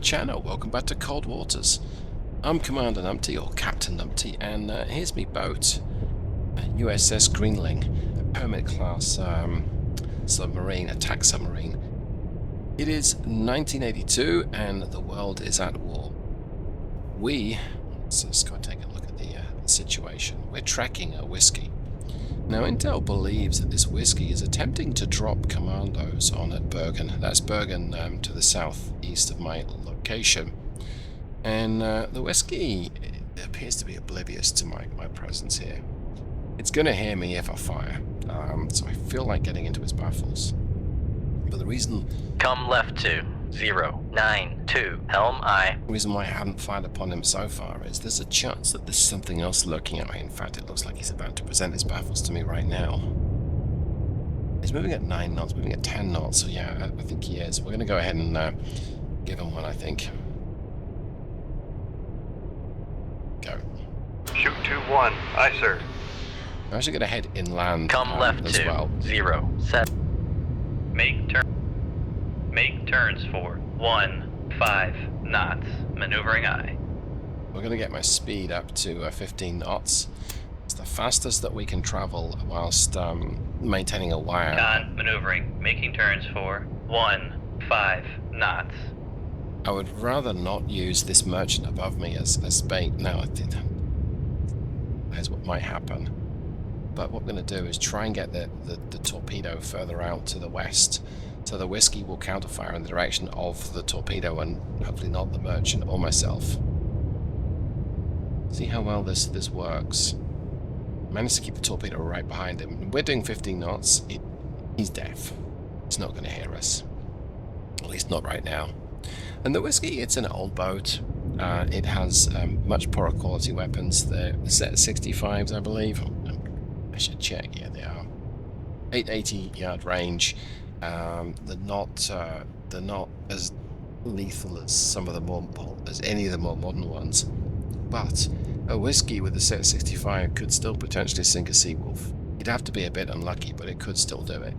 channel. Welcome back to Cold Waters. I'm Commander Numpty, or Captain Numpty, and here's me boat, USS Greenling, a Hermit class submarine, attack submarine. It is 1982 and the world is at war. Let's just go take a look at the situation. We're tracking a whiskey. Now, Intel believes that this whiskey is attempting to drop commandos on at Bergen. That's Bergen to the southeast of my location. And the whiskey appears to be oblivious to my presence here. It's going to hear me if I fire, so I feel like getting into its baffles. But the reason... Come left to 092, helm aye. The reason why I haven't fired upon him so far is there's a chance that there's something else lurking at me. In fact, it looks like he's about to present his baffles to me right now. He's moving at 9 knots, moving at 10 knots, so yeah, I think he is. We're going to go ahead and give him one, I think. Go. Shoot 2-1, aye sir. I'm actually going to head inland Come left as to well. 07. Make turns for 15 knots. Maneuvering aye. We're going to get my speed up to 15 knots. It's the fastest that we can travel whilst maintaining a wire. Con maneuvering. Making turns for 15 knots. I would rather not use this merchant above me as bait. Now, here's what might happen. But what we're going to do is try and get the torpedo further out to the west. So the whiskey will counterfire in the direction of the torpedo and hopefully not the merchant or myself. See how well this works. Managed to keep the torpedo right behind him. We're doing 15 knots. He's deaf. He's not going to hear us. At least not right now. And the whiskey, it's an old boat. It has much poorer quality weapons. They're set 65s, I believe. I should check. Yeah, they are. 880 yard range. They're not as lethal as some of the any of the more modern ones, but a whiskey with a set 65 could still potentially sink a Seawolf. You'd have to be a bit unlucky, but it could still do it.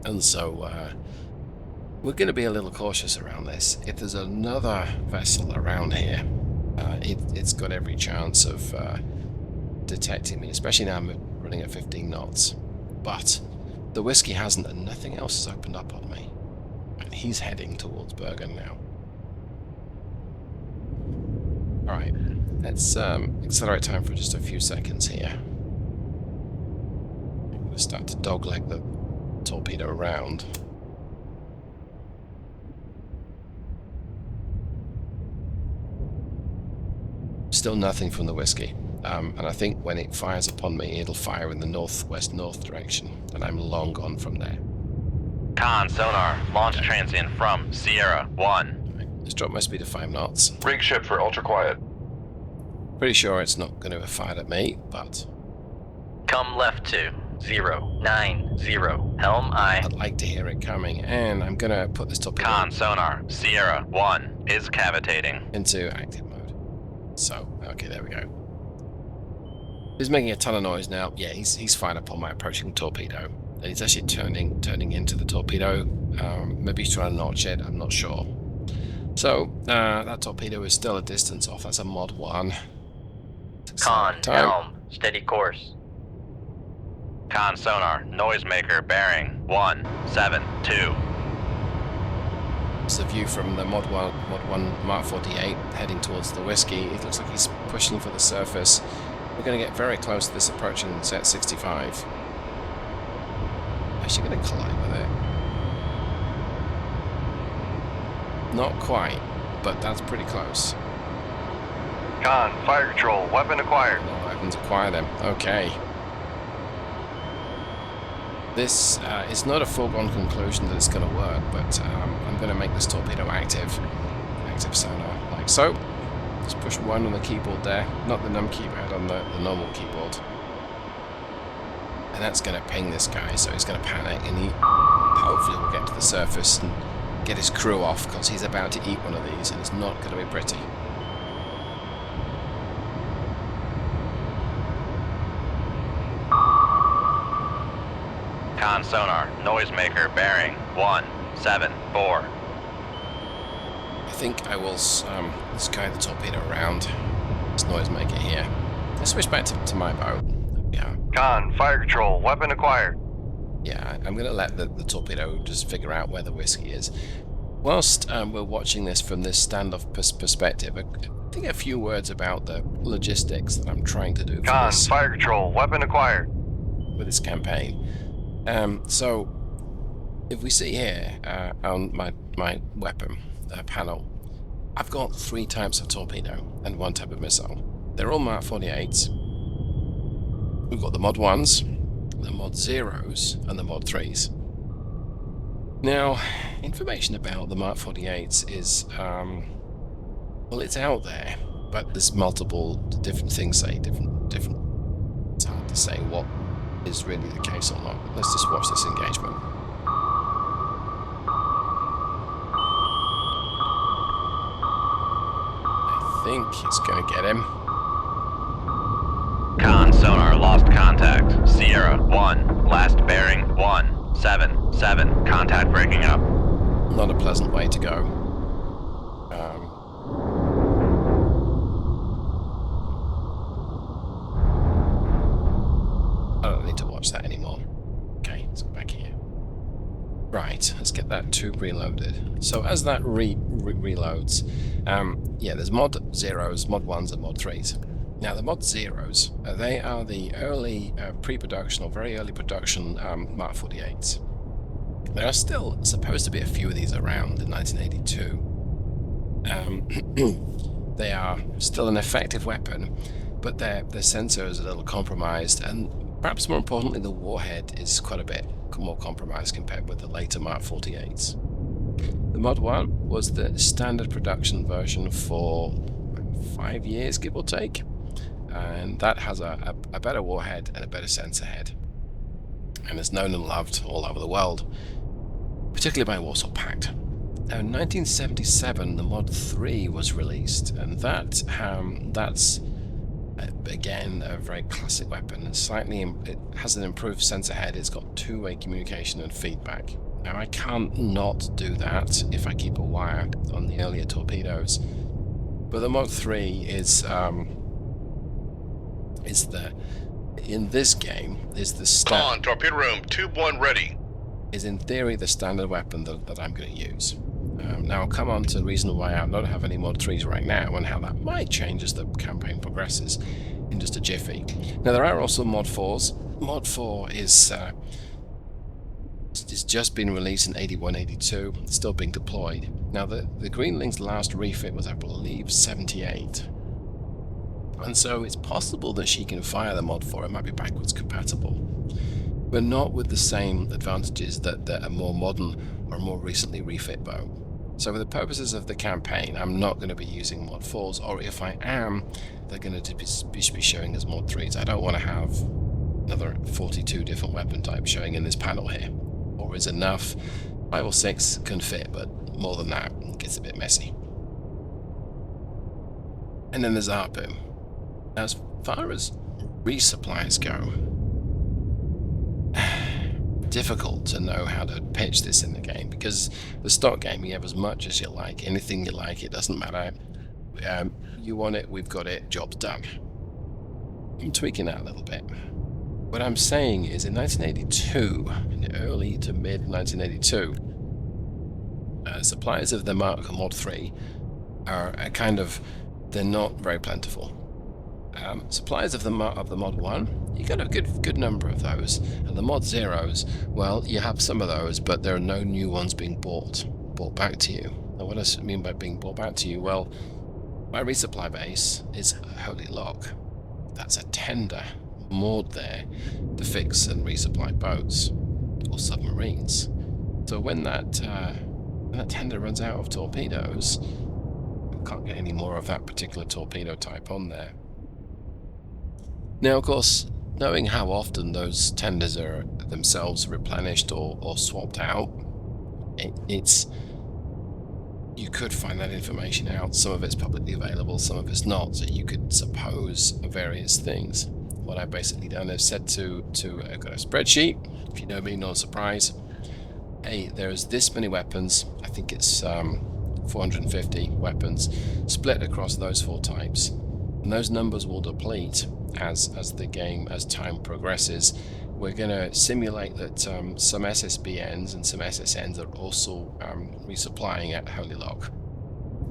And so we're going to be a little cautious around this. If there's another vessel around here, it's got every chance of detecting me, especially now I'm running at 15 knots. But the whiskey hasn't, and nothing else has opened up on me. And he's heading towards Bergen now. Alright, let's accelerate time for just a few seconds here. I'm going to start to dogleg the torpedo around. Still nothing from the whiskey. And I think when it fires upon me, it'll fire in the northwest-north direction, and I'm long gone from there. Con sonar, launch transient from Sierra 1. Right, let's drop my speed to 5 knots. Rig ship for ultra quiet. Pretty sure it's not going to have fired at me, but... Come left to 090, helm aye. I'd like to hear it coming, and I'm going to put this torpedo... Con sonar, Sierra 1 is cavitating. ...into active mode. So, okay, there we go. He's making a ton of noise now. Yeah, he's fired upon my approaching torpedo. And he's actually turning into the torpedo. Maybe he's trying to notch it, I'm not sure. So, that torpedo is still a distance off. That's a mod 1. Con, helm, steady course. Con sonar, noisemaker bearing 172. It's the view from the mod 1 Mark 48 heading towards the whiskey. It looks like he's pushing for the surface. We're going to get very close to this approaching set 65. Actually going to collide with it. Not quite, but that's pretty close. Con, fire control, weapon acquired. No weapons acquired then. Okay. This is not a foregone conclusion that it's going to work, but I'm going to make this torpedo active sonar, like so. Just push 1 on the keyboard there, not the num keypad, on the normal keyboard. And that's going to ping this guy, so he's going to panic, and he hopefully will get to the surface and get his crew off, because he's about to eat one of these, and it's not going to be pretty. Con sonar, noisemaker bearing 174. think I will sky the torpedo around this noisemaker here. Let's switch back to my boat. There we are. Con, fire control, weapon acquired. Yeah, I'm going to let the torpedo just figure out where the whiskey is. Whilst we're watching this from this standoff perspective, I think a few words about the logistics that I'm trying to do for Con, this, fire control, weapon acquired. with this campaign. So, if we see here on my weapon panel, I've got 3 types of torpedo and 1 type of missile. They're all Mark 48s. We've got the Mod 1s, the Mod 0s, and the Mod 3s. Now, information about the Mark 48s is, well, it's out there, but there's multiple different things say different. It's hard to say what is really the case or not. Let's just watch this engagement. I think it's going to get him. Con sonar lost contact. Sierra 1. Last bearing 177. Contact breaking up. Not a pleasant way to go. I don't need to watch that anymore. Okay, let's go back here. Right, let's get that tube reloaded. So as that reloads, yeah, there's Mod 0s, Mod 1s, and Mod 3s. Now the Mod 0s, they are the early pre-production or very early production Mark 48s. There are still supposed to be a few of these around in 1982. They are still an effective weapon, but their sensor is a little compromised, and perhaps more importantly, the warhead is quite a bit more compromised compared with the later Mark 48s. The Mod 1 was the standard production version for 5 years, give or take, and that has a better warhead and a better sensor head, and is known and loved all over the world, particularly by Warsaw Pact. Now, in 1977, the Mod 3 was released, and that's again a very classic weapon. It has an improved sensor head. It's got 2-way communication and feedback. Now, I can't not do that if I keep a wire on the earlier torpedoes, but the Mod 3 is in this game is the Con, torpedo room, tube 1 ready. Is in theory the standard weapon that I'm going to use. Now I'll come on to the reason why I don't have any Mod 3s right now and how that might change as the campaign progresses in just a jiffy. Now there are also Mod 4s. Mod 4 is it's just been released in 81-82, still being deployed. Now the Greenling's last refit was, I believe, 78. And so it's possible that she can fire the Mod 4, it might be backwards compatible, but not with the same advantages that a more modern or more recently refit bow. So for the purposes of the campaign, I'm not going to be using Mod 4s, or if I am, they're going to be showing as Mod 3s. I don't want to have another 42 different weapon types showing in this panel here. 4 is enough. 5 or 6 can fit, but more than that, it gets a bit messy. And then there's Harpoon. Now, as far as resupplies go, difficult to know how to pitch this in the game, because the stock game, you have as much as you like, anything you like, it doesn't matter. You want it, we've got it, job's done. I'm tweaking that a little bit. What I'm saying is, in 1982, in early to mid 1982, suppliers of the Mod 3 are they're not very plentiful. Suppliers of the Mod 1, you got a good number of those, and the Mod 0s, well, you have some of those, but there are no new ones being bought back to you. Now, what does it mean by being bought back to you? Well, my resupply base is Holy Lock. That's a tender moored there to fix and resupply boats or submarines. So when that tender runs out of torpedoes, I can't get any more of that particular torpedo type on there. Now, of course, knowing how often those tenders are themselves replenished or swapped out, you could find that information out. Some of it's publicly available, some of it's not, so you could suppose various things. What I've basically done is said I've got a spreadsheet, if you know me, not a surprise. Hey, there's this many weapons, I think it's 450 weapons split across those 4 types. And those numbers will deplete as time progresses. We're going to simulate that some SSBNs and some SSNs are also resupplying at Holy Lock.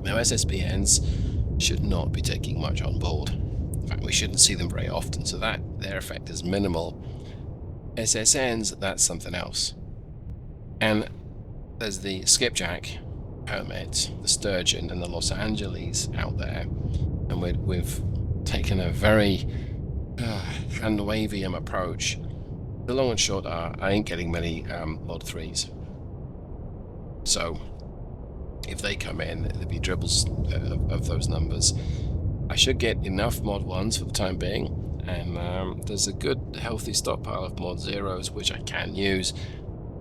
Now, SSBNs should not be taking much on board. In fact, we shouldn't see them very often, so that their effect is minimal. SSNs, that's something else. And there's the Skipjack, Hermit, the Sturgeon, and the Los Angeles out there, and we've taken a very hand-wavium approach. The long and short are, I ain't getting many Mod 3s. So, if they come in, there'll be dribbles of those numbers. I should get enough Mod 1s for the time being, and there's a good, healthy stockpile of Mod 0s which I can use,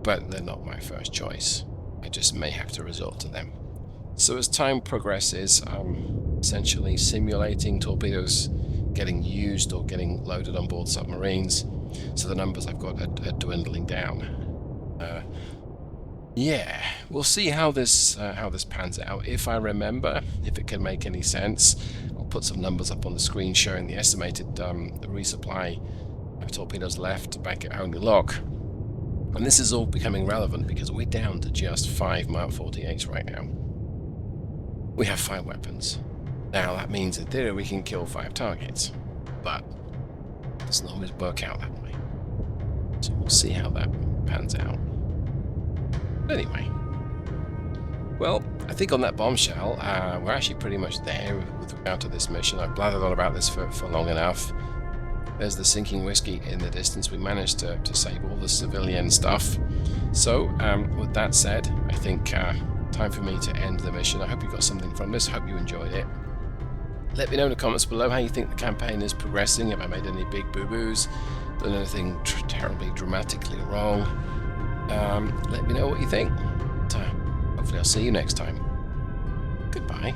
but they're not my first choice. I just may have to resort to them. So as time progresses, I'm essentially simulating torpedoes getting used or getting loaded on board submarines, so the numbers I've got are dwindling down. Yeah, we'll see how this pans out. If I remember, if it can make any sense, I'll put some numbers up on the screen showing the estimated resupply of torpedoes left back at Holy Lock. And this is all becoming relevant because we're down to just 5 Mark 48s right now. We have 5 weapons. Now that means in theory we can kill 5 targets, but it doesn't always work out that way. So we'll see how that pans out. But anyway, well, I think on that bombshell, we're actually pretty much there with regard to this mission. I've blathered on about this for long enough. There's the sinking whiskey in the distance. We managed to save all the civilian stuff. So, with that said, I think time for me to end the mission. I hope you got something from this. Hope you enjoyed it. Let me know in the comments below how you think the campaign is progressing. Have I made any big boo-boos? Done anything terribly dramatically wrong? Let me know what you think. Hopefully I'll see you next time. Goodbye.